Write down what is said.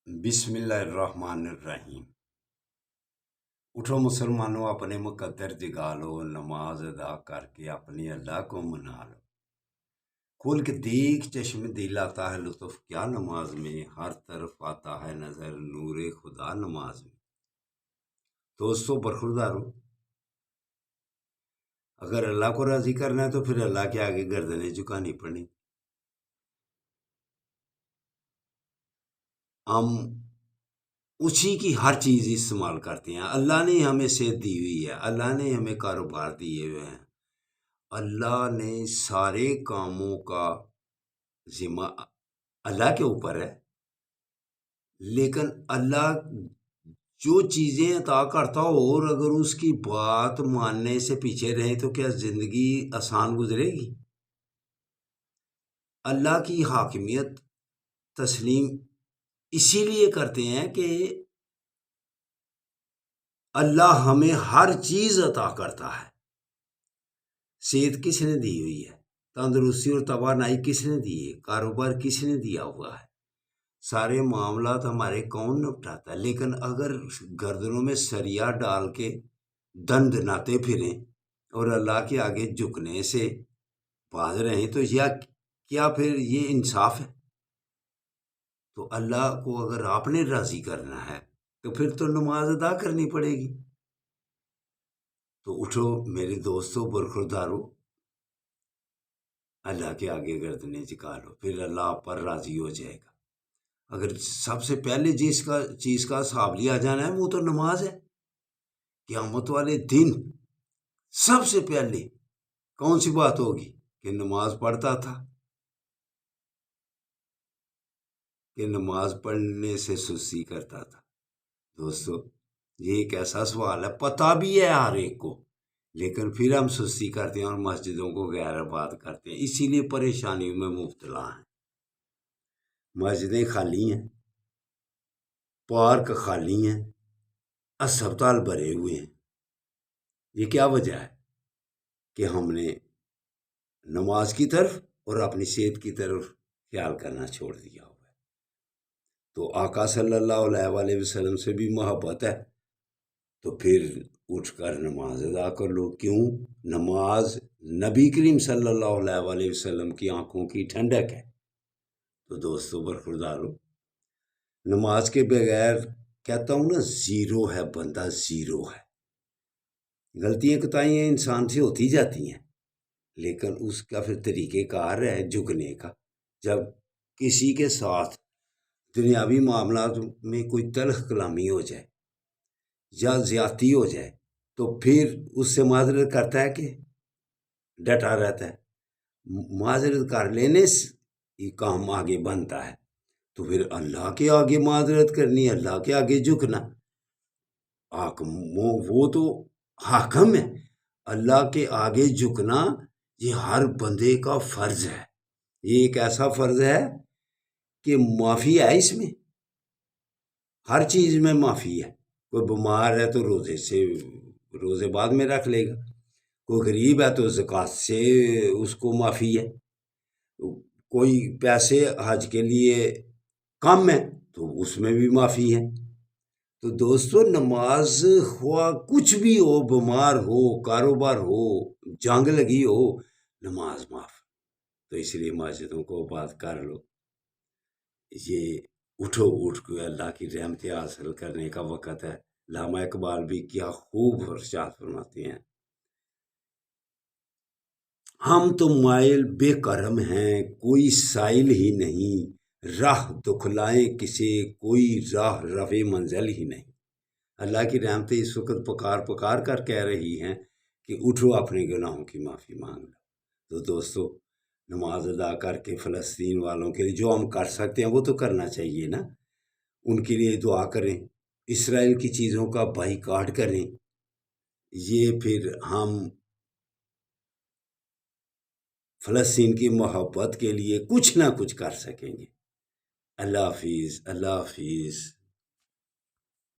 بسم اللہ الرحمن الرحیم۔ اٹھو مسلمانوں، اپنے مقدر جگا لو، نماز ادا کر کے اپنی اللہ کو منا لو۔ کھول کے دیکھ چشم دل آتا ہے لطف کیا نماز میں، ہر طرف آتا ہے نظر نور خدا نماز میں۔ دوستو برخوردارو، اگر اللہ کو راضی کرنا ہے تو پھر اللہ کے آگے گردنیں جھکانی پڑیں۔ ہم اسی کی ہر چیز استعمال کرتے ہیں۔ اللہ نے ہمیں صحت دی ہوئی ہے، اللہ نے ہمیں کاروبار دیے ہوئے ہیں، اللہ نے سارے کاموں کا ذمہ اللہ کے اوپر ہے، لیکن اللہ جو چیزیں عطا کرتا ہو اور اگر اس کی بات ماننے سے پیچھے رہیں تو کیا زندگی آسان گزرے گی؟ اللہ کی حاکمیت تسلیم اسی لیے کرتے ہیں کہ اللہ ہمیں ہر چیز عطا کرتا ہے۔ صحت کس نے دی ہوئی ہے؟ تندرستی اور توانائی کس نے دی ہے؟ کاروبار کس نے دیا ہوا ہے؟ سارے معاملات ہمارے کون نپٹاتا ہے؟ لیکن اگر گردنوں میں سریا ڈال کے دند ناتے پھریں اور اللہ کے آگے جھکنے سے باز رہیں تو کیا پھر یہ انصاف ہے؟ تو اللہ کو اگر آپ نے راضی کرنا ہے تو پھر تو نماز ادا کرنی پڑے گی۔ تو اٹھو میرے دوستو برخوردارو، اللہ کے آگے گردنیں جھکا لو، پھر اللہ آپ پر راضی ہو جائے گا۔ اگر سب سے پہلے جس چیز کا حساب لیا جانا ہے وہ تو نماز ہے۔ قیامت والے دن سب سے پہلے کون سی بات ہوگی؟ کہ نماز پڑھتا تھا، کہ نماز پڑھنے سے سستی کرتا تھا۔ دوستو یہ ایک ایسا سوال ہے، پتہ بھی ہے ہر ایک کو، لیکن پھر ہم سستی کرتے ہیں اور مسجدوں کو غیر آباد کرتے ہیں، اسی لیے پریشانیوں میں مبتلا ہیں۔ مسجدیں خالی ہیں، پارک خالی ہیں، اسپتال بھرے ہوئے ہیں۔ یہ کیا وجہ ہے؟ کہ ہم نے نماز کی طرف اور اپنی صحت کی طرف خیال کرنا چھوڑ دیا ہوا ہے۔ تو آقا صلی اللہ علیہ وسلم سے بھی محبت ہے تو پھر اٹھ کر نماز ادا کر لو۔ کیوں؟ نماز نبی کریم صلی اللہ علیہ وسلم کی آنکھوں کی ٹھنڈک ہے۔ تو دوستو برخوردارو، نماز کے بغیر کہتا ہوں نا زیرو ہے بندہ، زیرو ہے۔ غلطیاں کوتاہیاں انسان سے ہوتی جاتی ہیں، لیکن اس کا پھر طریقہ کار ہے جھکنے کا۔ جب کسی کے ساتھ دنیاوی معاملات میں کوئی تلخ کلامی ہو جائے یا زیادتی ہو جائے تو پھر اس سے معذرت کرتا ہے کہ ڈٹا رہتا ہے؟ معذرت کر لینے سے یہ کام آگے بنتا ہے۔ تو پھر اللہ کے آگے معذرت کرنی، اللہ کے آگے جھکنا، وہ تو حاکم ہے۔ اللہ کے آگے جھکنا یہ ہر بندے کا فرض ہے۔ یہ ایک ایسا فرض ہے کہ معافی ہے اس میں، ہر چیز میں معافی ہے۔ کوئی بیمار ہے تو روزے بعد میں رکھ لے گا، کوئی غریب ہے تو زکوٰۃ سے اس کو معافی ہے، کوئی پیسے حج کے لیے کم ہے تو اس میں بھی معافی ہے۔ تو دوستو نماز ہوا کچھ بھی ہو، بیمار ہو، کاروبار ہو، جنگ لگی ہو، نماز معاف۔ تو اس لیے مسجدوں کو آباد کر لو۔ یہ اٹھو، اٹھ کے اللہ کی رحمتیں حاصل کرنے کا وقت ہے۔ علامہ اقبال بھی کیا خوب ارشاد فرماتے ہیں، ہم تو مائل بے کرم ہیں کوئی سائل ہی نہیں، راہ دکھلائیں کسے کوئی راہ رفع منزل ہی نہیں۔ اللہ کی رحمتیں اس وقت پکار پکار کر کہہ رہی ہیں کہ اٹھو اپنے گناہوں کی معافی مانگ لو۔ تو دوستو نماز ادا کر کے فلسطین والوں کے لیے جو ہم کر سکتے ہیں وہ تو کرنا چاہیے نا، ان کے لیے دعا کریں، اسرائیل کی چیزوں کا بائیکاٹ کریں، یہ پھر ہم فلسطین کی محبت کے لیے کچھ نہ کچھ کر سکیں گے۔ اللہ حافظ، اللہ حافظ۔